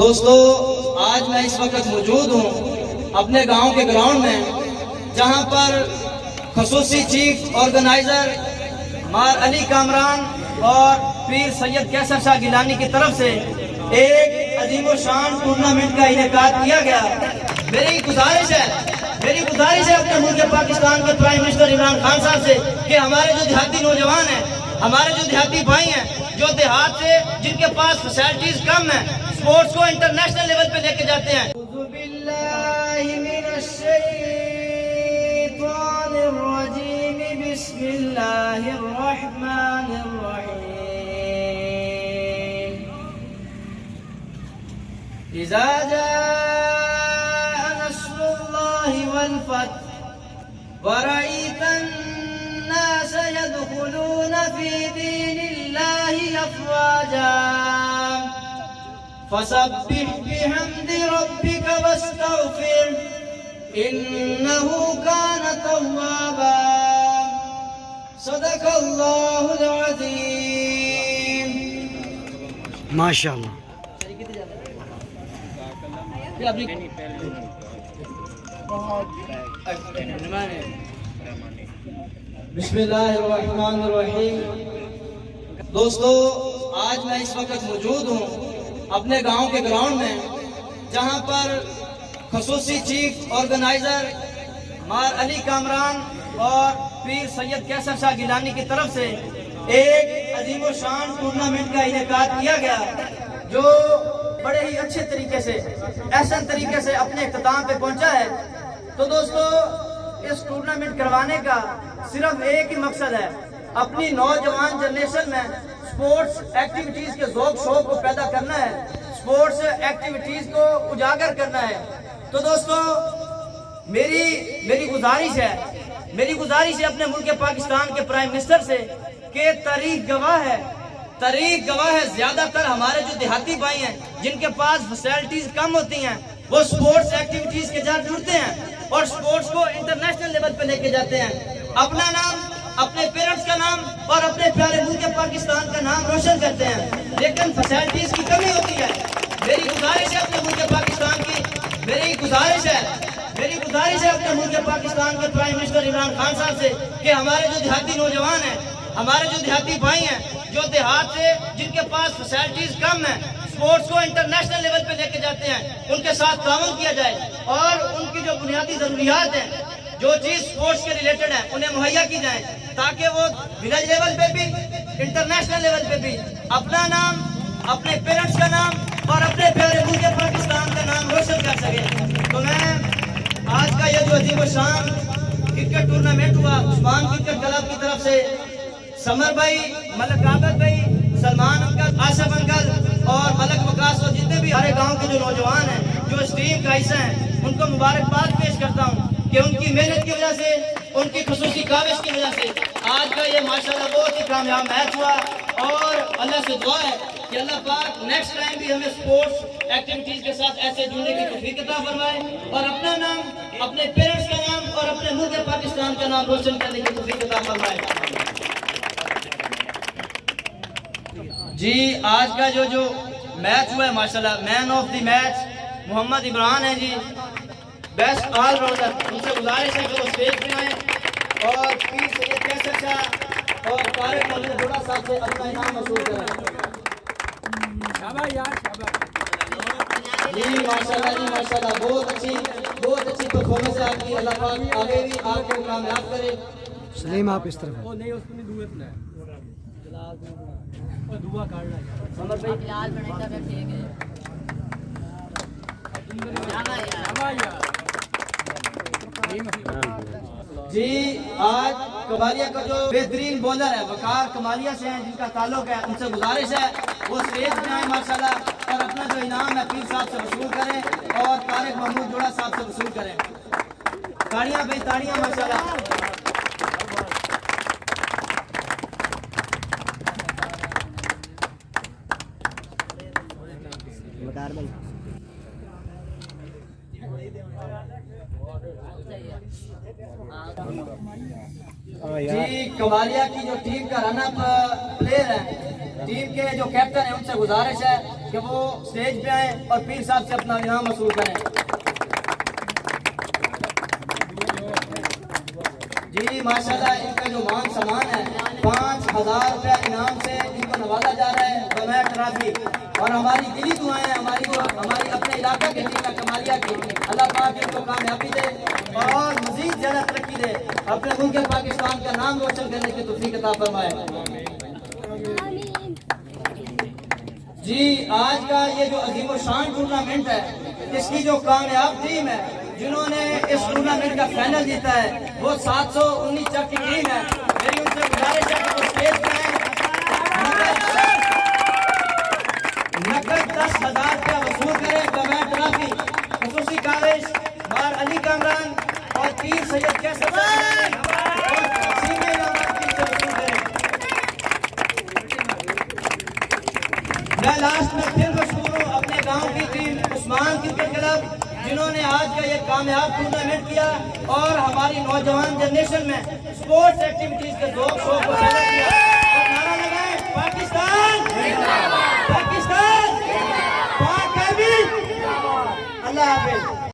दोस्तों, आज मैं इस वक्त मौजूद हूँ अपने गांव के ग्राउंड में, जहां पर खसूसी चीफ ऑर्गेनाइजर मार अली कामरान और पीर सैयद कैसर शाह गिलानी की तरफ से एक अजीमो शान टूर्नामेंट का इनेकाद किया गया। मेरी गुजारिश है अपने मुल्क पाकिस्तान के प्राइम मिनिस्टर इमरान खान साहब से कि हमारे जो देहाती नौजवान हैं, हमारे जो देहाती भाई हैं, जो देहात से जिनके पास फैसिलिटीज कम है, स्पोर्ट्स को इंटरनेशनल लेवल पे लेके जाते हैं। इज़ा जाअ नस्रुल्लाहि वल फथ व रअयतन नास यदखुलून फी दीनिल्लाहि अफ़वाजा फसब्बिह बिहम्दि रब्बिका वस्तग़फिर इन्नहु कान तव्वाबा सदक़ल्लाहुल अज़ीम। माशाअल्लाह। बिस्मिल्लाहिर्रहमानिर्रहीम। दोस्तों, आज मैं इस वक्त मौजूद हूँ अपने गांव के ग्राउंड में, जहां पर खसूसी चीफ ऑर्गेनाइजर मार अली कामरान और पीर सैयद कैसर शाह गिलानी की तरफ से एक अजीमो शान टूर्नामेंट का इनेकाद किया गया, जो बड़े ही अच्छे तरीके से, एहसन तरीके से अपने इख्तिताम पे पहुंचा है। तो दोस्तों, इस टूर्नामेंट करवाने का सिर्फ एक ही मकसद है, अपनी नौजवान जनरेशन में स्पोर्ट्स एक्टिविटीज के ज़ौक़ शौक़ को पैदा करना है, स्पोर्ट्स एक्टिविटीज को उजागर करना है। तो दोस्तों, मेरी गुजारिश है अपने मुल्क पाकिस्तान के प्राइम मिनिस्टर से कि तारीख गवाह है ज्यादातर हमारे जो देहाती भाई हैं, जिनके पास फैसिलिटीज कम होती हैं, वो स्पोर्ट्स एक्टिविटीज के साथ जुड़ते हैं और स्पोर्ट्स को इंटरनेशनल लेवल पे लेके जाते हैं। अपना नाम, अपने पेरेंट्स का नाम और अपने प्यारे मुल्क पाकिस्तान का नाम रोशन करते हैं, लेकिन फैसिलिटीज की कमी होती है। मेरी गुजारिश है अपने मुल्क पाकिस्तान के प्राइम मिनिस्टर इमरान खान साहब से कि हमारे जो देहाती नौजवान हैं, हमारे जो देहाती भाई हैं, जो देहात से जिनके पास फैसिलिटीज कम है, स्पोर्ट्स को इंटरनेशनल लेवल पे लेके जाते हैं, उनके साथ ताउन किया जाए और उनकी जो बुनियादी जरूरियात हैं, जो चीज स्पोर्ट्स के रिलेटेड है, उन्हें मुहैया की जाए, ताकि वो विलेज लेवल पे भी, इंटरनेशनल लेवल पे भी अपना नाम, अपने पेरेंट्स का नाम और अपने प्यारे मुल्क पाकिस्तान का नाम रोशन कर सके। तो मैं आज का ये जो अजीब शान क्रिकेट टूर्नामेंट हुआ, उस्मान क्रिकेट क्लब की तरफ से समर भाई, मलक आबद भाई, सलमान अंकल, आसिफ अंकल और मलक वकास और जितने भी हमारे गांव के जो नौजवान हैं, जो इस टीम का हिस्सा हैं, उनको मुबारकबाद पेश करता हूं कि उनकी मेहनत की वजह से, उनकी खसूसी काविश की वजह से आज का ये माशाल्लाह बहुत ही कामयाब मैच हुआ। और अल्लाह से दुआ है कि अल्लाह पाक नेक्स्ट टाइम भी हमें स्पोर्ट्स एक्टिविटीज के साथ ऐसे जुड़ने की तौफीक अता फरमाए और अपना नाम, अपने पेरेंट्स का नाम और अपने मुल्क पाकिस्तान का नाम रोशन करने की तौफीक अता फरमाए। जी, आज का जो मैच हुआ है माशाल्लाह, man of the match Mohammad Imran है जी, बेस्ट ऑलराउंडर। उनसे गुजारिश है कि वो स्टेज पे आए और पीर सैयद कैसर शाह और तारिक महमूद जोड़ा साहब से अपना इनाम वसूल करें। जी माशाल्लाह, बहुत अच्छी परफॉर्मेंस है आपकी। अल्लाह पाक आगे भी आपको कामयाब करे। सलीम, आप इस तरफ जी, आज कमालिया का जो बेहतरीन बॉलर है वकार कमालिया से हैं, जिनका ताल्लुक है, उनसे गुजारिश है वो स्टेज पे आए माशाल्लाह और अपना जो इनाम है पीर साहब से वसूल करें और तारिक महमूद जोड़ा साहब से वसूल करें। ताड़ियां भाई, ताड़ियां माशाल्लाह। जी कमालिया की जो टीम का रनअप प्लेयर है टीम के जो कैप्टन है उनसे गुजारिश है कि वो स्टेज पे आए और पीर साहब से अपना इनाम वसूल करें। जी माशाल्लाह, इनका जो मान सम्मान है 5000 रुपया इनाम से इनको नवाजा जा रहा है बमैर ट्रॉफी। और हमारी दिली दुआएं हमारी अपने इलाका के टीम है कमालिया की, अल्लाह पाक इनको कामयाबी दे और मजीद ज्यादा तरक्की दे, अपने मुल्क पाकिस्तान का नाम रोशन करने की तौफीक अता फरमाए। जी आज का ये जो अजीम शान टूर्नामेंट है, इसकी जो कामयाब टीम है जिन्होंने इस टूर्नामेंट का फाइनल जीता है वो 719 चक की टीम है। मेरी उनसे गुजारिश है कि वो स्टेज पे आए, नकद 10,000 रुपया वसूल करें बमैर ट्रॉफी। खसूसी काविश मार अली कामरान और पीर सैयद कैसर और सीनियर इनामात टीम से वसूल करें। मैं लास्ट में फिर मशहूर हूँ अपने गांव की टीम उस्मान क्रिकेट क्लब जिन्होंने आज का ये कामयाब टूर्नामेंट किया और हमारी नौजवान जनरेशन में स्पोर्ट्स एक्टिविटीज के